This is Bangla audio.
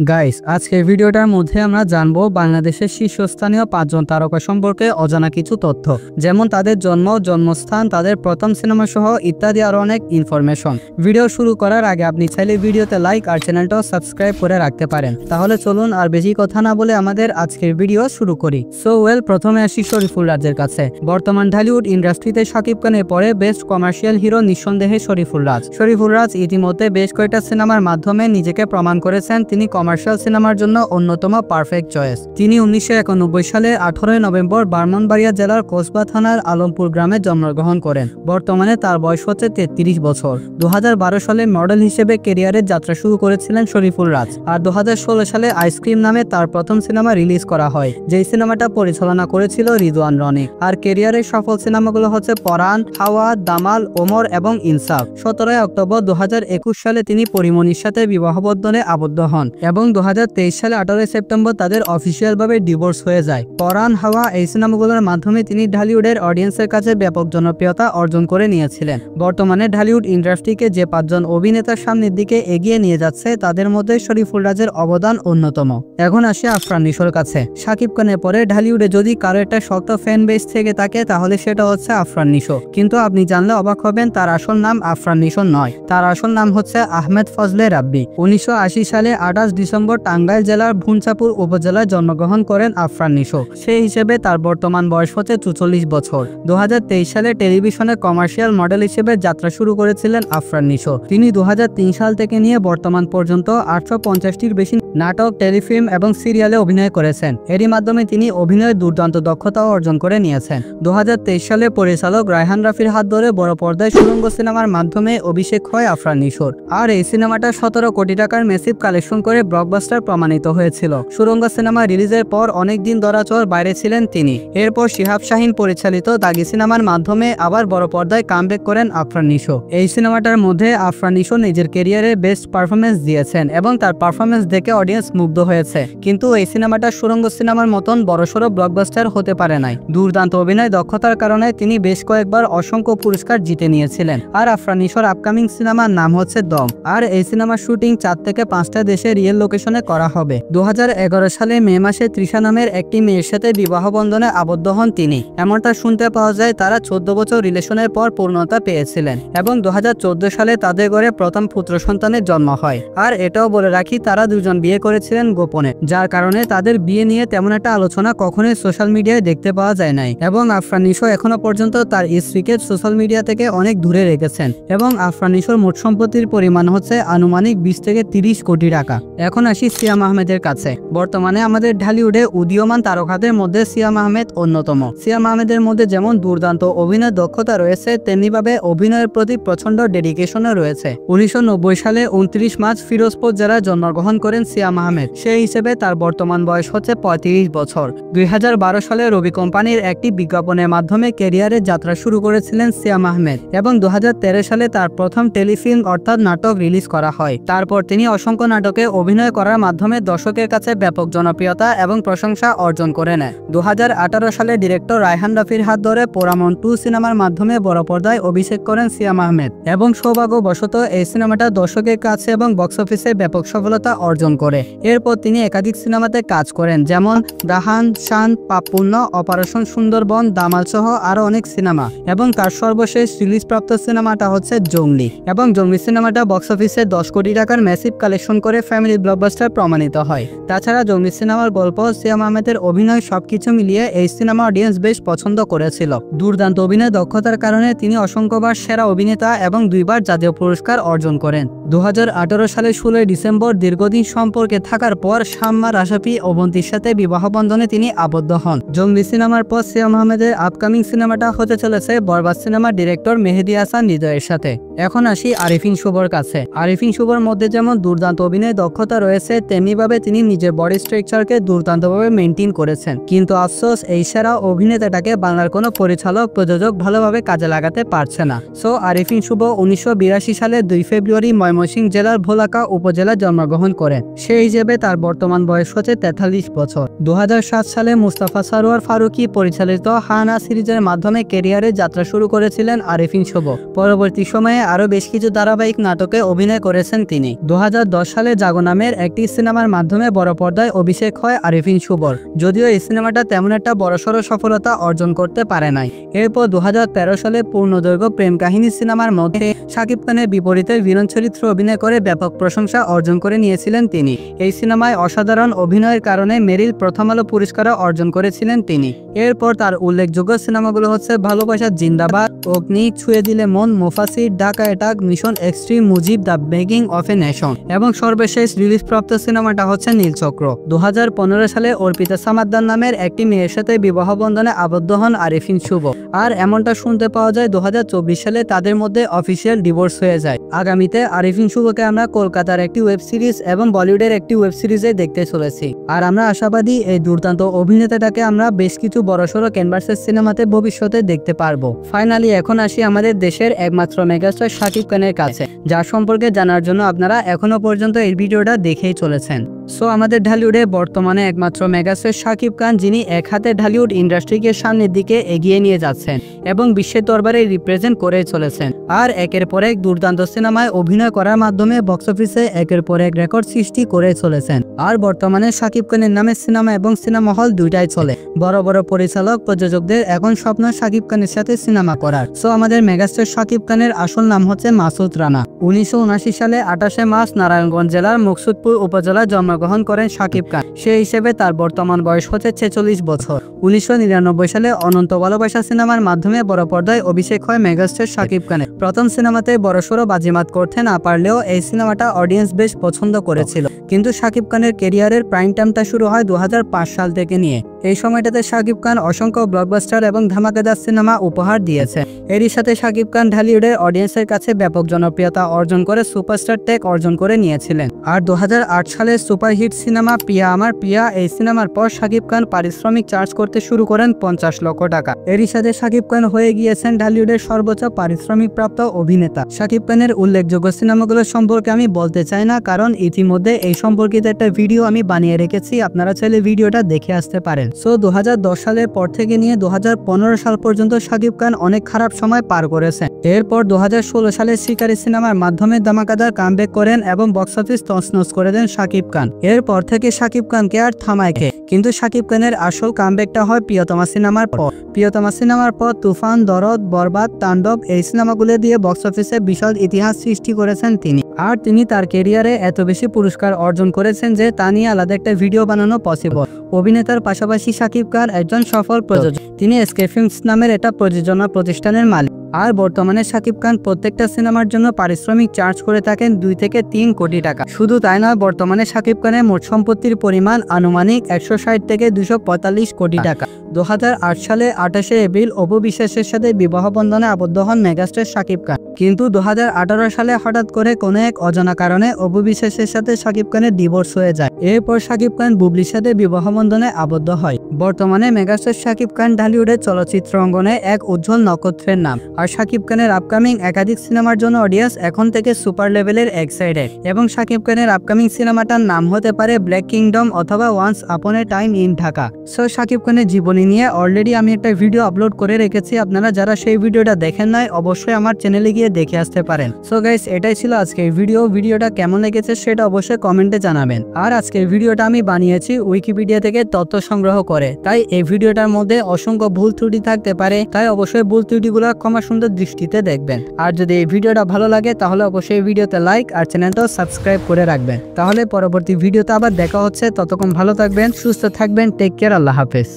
গাইস, আজকের ভিডিওটার মধ্যে আমরা জানবো বাংলাদেশের শীর্ষস্থানীয় 5 জন তারকা সম্পর্কে অজানা কিছু তথ্য, যেমন তাদের জন্মস্থান, তাদের প্রথম সিনেমা সহ ইত্যাদি আরো অনেক ইনফরমেশন। ভিডিও শুরু করার আগে আপনি চাইলে ভিডিওতে লাইক আর চ্যানেলটাও সাবস্ক্রাইব করে রাখতে পারেন। তাহলে চলুন আর বেশি কথা না বলে আমাদের আজকের ভিডিও শুরু করি। প্রথমে আসি শরীফুল রাজের কাছে। বর্তমান ঢালিউড ইন্ডাস্ট্রিতে শাকিব খানের পরে বেস্ট কমার্শিয়াল হিরো নিঃসন্দেহে শরীফুল রাজ ইতিমধ্যে বেশ কয়েকটা সিনেমার মাধ্যমে নিজেকে প্রমাণ করেছেন তিনি কমার্শিয়াল সিনেমার জন্য অন্যতম পারফেক্ট চয়েস। তিনি 1991 সালে 18 নভেম্বর ব্রাহ্মণবাড়িয়া জেলার কসবা থানার আলমপুর গ্রামে জন্মগ্রহণ করেন। বর্তমানে তার বয়স হচ্ছে 33 বছর। 2012 সালে মডেল হিসেবে ক্যারিয়ারের যাত্রা শুরু করেছিলেন শরীফুল রাজ। আর 2016 সালে আইসক্রিম নামে তার প্রথম সিনেমা রিলিজ করা হয়, যেই সিনেমাটা পরিচালনা করেছিল রিদওয়ান রনি। আর ক্যারিয়ারের সফল সিনেমাগুলো হচ্ছে পরাণ, হাওয়া, দামাল, ওমর এবং ইনসাফ। 17 অক্টোবর 2021 সালে তিনি পরিমণির সাথে বিবাহ বন্ধনে আবদ্ধ হন এবং 2023 সালে 18 সেপ্টেম্বর তাদের অফিসিয়াল ভাবে ডিভোর্স হয়ে যায়। পরাণ, হাওয়া এই সিনেমাগুলোর মাধ্যমে তিনি ঢালিউডের অডিয়েন্সের কাছে ব্যাপক জনপ্রিয়তা অর্জন করে নিয়েছিলেন। বর্তমানে ঢালিউড ইন্ডাস্ট্রিকে যে 5 জন অভিনেতার সামনের দিকে এগিয়ে নিয়ে যাচ্ছে তাদের মধ্যে শরীফুল রাজের অবদান অন্যতম। এখন আসে আফরান নিশোর কাছে। শাকিব খানের পরে ঢালিউডে যদি কারো একটা শক্ত ফ্যান বেস থেকে থাকে তাহলে সেটা হচ্ছে আফরান নিশো। কিন্তু আপনি জানলে অবাক হবেন, তার আসল নাম আফরান নিশো নয়, তার আসল নাম হচ্ছে আহমেদ ফজলে রাব্বি। 1980 সালে 28 ডিসেম্বর টাঙ্গাইল জেলার ভুনচাপুর উপজেলায় জন্মগ্রহণ করেন আফরান নিশো। সেই হিসেবে তার বর্তমান বয়স হচ্ছে 44 বছর। 2023 সালে টেলিভিশনে কমার্শিয়াল মডেল হিসেবে যাত্রা শুরু করেছিলেন আফরান নিশো। তিনি 2003 সাল থেকে নিয়ে বর্তমান পর্যন্ত 850টির বেশি নাটক, টেলিফিল্ম এবং সিরিয়ালে অভিনয় করেছেন। এরই মাধ্যমে তিনি অভিনয়ের দুর্দান্ত দক্ষতাও অর্জন করে নিয়েছেন। 2023 সালে পরিচালক রায়হান রাফির হাত ধরে বড় পর্দায় সুড়ঙ্গ সিনেমার মাধ্যমে অভিষেক হয় আফরান নিশোর। আর এই সিনেমাটা 17 কোটি টাকার ম্যাসিভ কালেকশন করে ব্লকবাস্টার প্রমাণিত হয়েছিল। সুড়ঙ্গ সিনেমা রিলিজের পর অনেকদিন ধরাচর বাইরে ছিলেন তিনি। এরপর শিহাব শাহিন পরিচালিত দাগি সিনেমার মাধ্যমে আবার বড় পর্দায় কামব্যাক করেন আফরান নিশো। এই সিনেমাটার মধ্যে আফরান নিশো নিজের ক্যারিয়ারে বেস্ট পারফরমেন্স দিয়েছেন এবং তার পারফরমেন্স দেখে অডিয়েন্স মুগ্ধ হয়েছে। কিন্তু এই সিনেমাটা সুড়ঙ্গ সিনেমার মতন বড়সড় ব্লকবাস্টার হতে পারে নাই। দুর্দান্ত অভিনয় দক্ষতার কারণে তিনি বেশ কয়েকবার অসংখ্য পুরস্কার জিতে নিয়েছিলেন। আর আফরান নিশোর আপকামিং সিনেমার নাম হচ্ছে দম। আর এই সিনেমার শুটিং 4 থেকে 5টা দেশে রিয়েল লোকেশনে করা হবে। 2011 সালে মে মাসে তৃষা নামের একটি মেয়ের সাথে বিবাহ বন্ধনে আবদ্ধ হন তিনি। এমনটা শুনতে পাওয়া যায় তারা 14 বছর রিলেশনের পর পূর্ণতা পেয়েছিলেন এবং 2014 সালে তাদের ঘরে প্রথম পুত্র সন্তানের জন্ম হয়। আর এটাও বলে রাখি, তারা দুজন বিয়ে করেছিলেন গোপনে, যার কারণে তাদের বিয়ে নিয়ে তেমন একটা আলোচনা কখনোই সোশ্যাল মিডিয়ায় দেখতে পাওয়া যায় নাই। এবং আফরান নিশো এখনো পর্যন্ত তার স্ত্রীকে সোশ্যাল মিডিয়া থেকে অনেক দূরে রেখেছেন এবং আফরান নিশোর মোট সম্পত্তির পরিমাণ হচ্ছে আনুমানিক 20 থেকে 30 কোটি টাকা। এখন আসি সিয়াম আহমেদের কাছে। বর্তমানে আমাদের ঢালিউডে উদীয়মান তারকাদের মধ্যে সিয়াম আহমেদ অন্যতম। সিয়াম আহমেদের মধ্যে যেমন দুর্দান্ত অভিনয় দক্ষতা রয়েছে, তেমনিভাবে অভিনয়ের প্রতি প্রচন্ড ডেডিকেশনও রয়েছে। 1990 সালে 29 মার্চ ফিরোজপুর জেলায় জন্মগ্রহণ করেন সিয়াম আহমেদ। সেই হিসেবে তার বর্তমান বয়স হচ্ছে 35 বছর। 2012 সালে রবি কোম্পানির একটি বিজ্ঞাপনের মাধ্যমে ক্যারিয়ারের যাত্রা শুরু করেছিলেন সিয়াম আহমেদ এবং 2013 সালে তার প্রথম টেলিফিল্ম অর্থাৎ নাটক রিলিজ করা হয়। তারপর তিনি অসংখ্য নাটকে অভিনয় করার মাধ্যমে দর্শকের কাছে ব্যাপক জনপ্রিয়তা এবং প্রশংসা অর্জন করে নেয়। 2018 সালে ডিরেক্টর রায়হান রাফির হাত ধরে পোড়ামন 2 সিনেমার মাধ্যমে বড় পর্দায় অভিষেক করেন সিয়াম আহমেদ এবং সৌভাগ্যবশত এই সিনেমাটা দর্শকের কাছে এবং বক্স অফিসে ব্যাপক সফলতা অর্জন করে। এরপর তিনি একাধিক সিনেমাতে কাজ করেন, যেমন দাহান, শান, পাপপূর্ণ, অপারেশন সুন্দরবন, দামাল সহ আরো অনেক সিনেমা। এবং তার সর্বশেষ রিলিজপ্রাপ্ত সিনেমাটা হচ্ছে জঙ্গলি এবং জঙ্গলি সিনেমাটা বক্স অফিসে 10 কোটি টাকার ম্যাসিভ কালেকশন করে ফ্যামিলি ব্লকবাস্টার প্রমাণিত হয়। তাছাড়া জঙ্গলি সিনেমার গল্প, সিয়াম আহমেদের অভিনয় সবকিছু মিলিয়ে এই সিনেমা অডিয়েন্স বেশ পছন্দ করেছিল। দুর্দান্ত অভিনয় দক্ষতার কারণে তিনি অসংখ্যবার সেরা অভিনেতা এবং 2বার জাতীয় পুরস্কার অর্জন করেন। 2018 সালে 16 ডিসেম্বর দীর্ঘদিন সম্পর্কে থাকার পর শাম্মা রাশাফি অবন্তীর সাথে বিবাহ বন্ধনে তিনি আবদ্ধ হন। জঙ্গলি সিনেমার পর সিয়াম আহমেদের আপকামিং সিনেমাটা হতে চলেছে বরবাদ সিনেমার ডিরেক্টর মেহেদী হাসান হৃদয়ের সাথে। এখন আসি আরিফিন শুভর কাছে। আরিফিন শুভর মধ্যে যেমন দুর্দান্ত অভিনয় দক্ষতা রয়েছে, তেমনিভাবে তিনি নিজের বডি স্ট্রাকচারকে দুর্দান্তভাবে মেনটেন করেছেন। কিন্তু আফসোস, এই সেরা অভিনেতাটাকে বাংলার কোনো পরিচালক প্রযোজক ভালোভাবে কাজে লাগাতে পারছে না। সো আরিফিন শুভ 1982 সালে 2 ফেব্রুয়ারি ময়মনসিংহ জেলার ভোলাকা উপজেলায় জন্মগ্রহণ করেন। সেই হিসেবে তার বর্তমান বয়স হচ্ছে 43 বছর। 2007 সালে মুস্তাফা সারোয়ার ফারুকী পরিচালিত হানা সিরিজের মাধ্যমে ক্যারিয়ারে যাত্রা শুরু করেছিলেন আরিফিন শুভ। পরবর্তী সময়ে আরো বেশ কিছু ধারাবাহিক নাটকে অভিনয় করেছেন তিনি। 2010 সালে জাগো নামে নামের একটি সিনেমার মাধ্যমে বড় পর্দায় অভিষেক হয় আরিফিন শুভর। যদিও এই সিনেমাটা তেমন একটা বড়সড় সফলতা অর্জন করতে পারে নাই। এরপর 2013 সালে পূর্ণদৈর্ঘ্য প্রেম কাহিনী সিনেমার মধ্যে শাকিব খানের বিপরীতে ভিলেন চরিত্রে অভিনয় করে ব্যাপক প্রশংসা অর্জন করে নিয়েছিলেন তিনি। এই সিনেমায় অসাধারণ অভিনয়ের কারণে মেরিল প্রথম আলো পুরস্কারও অর্জন করেছিলেন তিনি। এরপর তার উল্লেখযোগ্য সিনেমাগুলো হচ্ছে ভালোবাসা জিন্দাবাদ, অগ্নি, ছুঁয়ে দিলে মন, মুফাসির, Dhaka attack, mission extreme, Mujib, the begging of a nation এবং সর্বশেষ রিলিজপ্রাপ্ত সিনেমাটা হচ্ছে নীলচক্র। 2015 সালে অর্পিতা সামাদ্দার নামের একটি মেয়ের সাথে বিবাহ বন্ধনে আবদ্ধ হন আরিফিন শুভ। আর এমনটা শুনতে পাওয়া যায় 2024 সালে তাদের মধ্যে অফিসিয়াল ডিভোর্স হয়ে যায়। আগামীতে আরিফিন শুভকে আমরা কলকাতার একটি ওয়েব সিরিজ এবং বলিউডের একটি ওয়েব সিরিজে দেখতে চলেছি। আর আমরা আশাবাদী এই দুর্দান্ত অভিনেতাটাকে আমরা বেশ কিছু বড়সড় ক্যানভাসের সিনেমাতে ভবিষ্যতে দেখতে পারবো। ফাইনালি এখন আসি আমাদের দেশের একমাত্র মেগাস্টার শাকিব খানের কাছে, যার সম্পর্কে জানার জন্য আপনারা এখনো পর্যন্ত এই ভিডিওটা দেখেই চলেছেন। সো আমাদের ঢালিউডে বর্তমানে একমাত্র মেগাস্টার শাকিব খান, যিনি এক হাতে ঢালিউড ইন্ডাস্ট্রিকে সামনের দিকে এগিয়ে নিয়ে যাচ্ছেন এবং বিশ্বের দরবারে রিপ্রেজেন্ট করে চলেছেন। আর একের পর এক দুর্দান্ত সিনেমায় অভিনয় করার মাধ্যমে বক্স অফিসে একের পর এক রেকর্ড সৃষ্টি করে চলেছেন। আর বর্তমানে শাকিব খানের নামে সিনেমা এবং সিনেমা হল দুইটাই চলে। বড় বড় পরিচালক, প্রযোজকদের এখন স্বপ্ন শাকিব খানের সাথে সিনেমা করার। সো আমাদের মেগাস্টার শাকিব খানের আসল নাম হচ্ছে মাসুদ রানা। 1979 সালে 28 মার্চ নারায়ণগঞ্জ জেলার মুকসুদপুর উপজেলায় জন্মগ্রহণ করেন শাকিব খান। সেই হিসেবে তার বর্তমান বয়স হচ্ছে 46 বছর। 1999 সালে অনন্ত ভালোবাসা সিনেমার মাধ্যমে বড় পর্দায় অভিষেক হয় মেগাস্টার শাকিব খানের। প্রথম সিনেমাতে বড়সড় বাজিমাত করতে না পারলেও এই সিনেমাটা অডিয়েন্স বেশ পছন্দ করেছিল। কিন্তু শাকিব খানের ক্যারিয়ারের প্রাইম টাইমটা শুরু হয় 2005 সাল থেকে নিয়ে। এই সময়টাতে শাকিব খান অসংখ্য ব্লকবাস্টার এবং ধামাকাদার সিনেমা উপহার দিয়েছে। এরই সাথে শাকিব খান ঢালিউডের অডিয়েন্সের কাছে ব্যাপক জনপ্রিয়তা অর্জন করে সুপারস্টার ট্যাগ অর্জন করে নিয়েছিলেন। আর 2008 সালে সুপারহিট সিনেমা প্রিয়া আমার প্রিয়া এই সিনেমার পর শাকিব খান পারিশ্রমিক চার্জ করতে শুরু করেন 50 লক্ষ টাকা। এরই সাথে শাকিব খান হয়ে গিয়েছেন ঢালিউডের সর্বোচ্চ পারিশ্রমিক প্রাপ্ত অভিনেতা। শাকিব খানের উল্লেখযোগ্য সিনেমাগুলো সম্পর্কে আমি বলতে চাই না, কারণ ইতিমধ্যে এই সম্পর্কিত একটা ভিডিও আমি বানিয়ে রেখেছি, আপনারা চাইলে ভিডিওটা দেখে আসতে পারেন। সো 2010 সালের পর থেকে নিয়ে 2015 সাল পর্যন্ত শাকিব খান অনেক খারাপ সময় পার করেছেন। এরপর 2016 সালে শিকারী সিনেমার মাধ্যমে ধামাকাদার কামব্যাক করেন এবং বক্স অফিস তছনছ করে দেন শাকিব খান। এরপর থেকে শাকিব খানকে আর থামায় কে। কিন্তু শাকিব খানের আসল কামব্যাকটা হয় প্রিয়তমা সিনেমার পর। প্রিয়তমা সিনেমার পর তুফান, দরদ, বরবাদ, তাণ্ডব এই সিনেমাগুলো দিয়ে বক্স অফিসে বিশাল ইতিহাস সৃষ্টি করেছেন তিনি। আর তিনি তার ক্যারিয়ারে এত বেশি পুরস্কার অর্জন করেছেন যে তা নিয়ে আলাদা একটা ভিডিও বানানো পসিবল। অভিনেতার পাশাপাশি শাকিব খান একজন সফল প্রযোজক। তিনি এসকে ফিল্মস নামের একটা প্রযোজনা প্রতিষ্ঠানের মালিক। আর বর্তমানে শাকিব খান প্রত্যেকটা সিনেমার জন্য পারিশ্রমিক চার্জ করে থাকেন 2 থেকে 3 কোটি টাকা। শুধু তাই নয়, বর্তমানে শাকিব খানের মোট সম্পত্তির পরিমাণ আনুমানিক 160 থেকে 245 কোটি টাকা। 2008 সালে 28 এপ্রিল অপু বিশ্বাসের সাথে বিবাহ বন্ধনে আবদ্ধ হন মেগাস্টার শাকিব খান। কিন্তু 2018 সালে হঠাৎ করে কোনো এক অজানা কারণে অপু বিশ্বাসের সাথে শাকিব খানের ডিভোর্স হয়ে যায়। এরপর শাকিব খান বুবলির সাথে বিবাহ বন্ধনে আবদ্ধ হয়। বর্তমানে মেগাস্টার শাকিব খান ঢালিউডের চলচ্চিত্র অঙ্গনে এক উজ্জ্বল নক্ষত্রের নাম। আর শাকিব খানের আপকামিং একাধিক সিনেমার জন্য অডিয়েন্স এখন থেকে সুপার লেভেলের এক্সাইটেড। এবং শাকিব খানের আপকামিং সিনেমাটার নাম হতে পারে ব্ল্যাক কিংডম অথবা once upon a time in Dhaka. So Shakib খানের জীবনী নিয়ে অলরেডি আমি একটা ভিডিও আপলোড করে রেখেছি, আপনারা যারা সেই ভিডিওটা দেখেন নাই অবশ্যই আমার চ্যানেলে গিয়ে দেখে আসতে পারেন। সো গাইস, এটাই ছিল আজকের ভিডিওটা কেমন লেগেছে সেটা অবশ্যই কমেন্টে জানাবেন। আর আজকের ভিডিওটা আমি বানিয়েছি উইকিপিডিয়া থেকে তথ্য সংগ্রহ করে, তাই এই ভিডিওটার মধ্যে অসংখ্য ভুল ত্রুটি থাকতে পারে, তাই অবশ্যই ভুল ত্রুটিগুলো ক্ষমা সুন্দর দৃষ্টিতে দেখবেন। আর যদি এই ভিডিওটা ভালো লাগে তাহলে অবশ্যই ভিডিওতে লাইক আর চ্যানেলটাও সাবস্ক্রাইব করে রাখবেন। তাহলে পরবর্তী ভিডিওতে আবার দেখা হচ্ছে, ততক্ষণ ভালো থাকবেন, সুস্থ থাকবেন, টেক কেয়ার, আল্লাহ হাফেজ।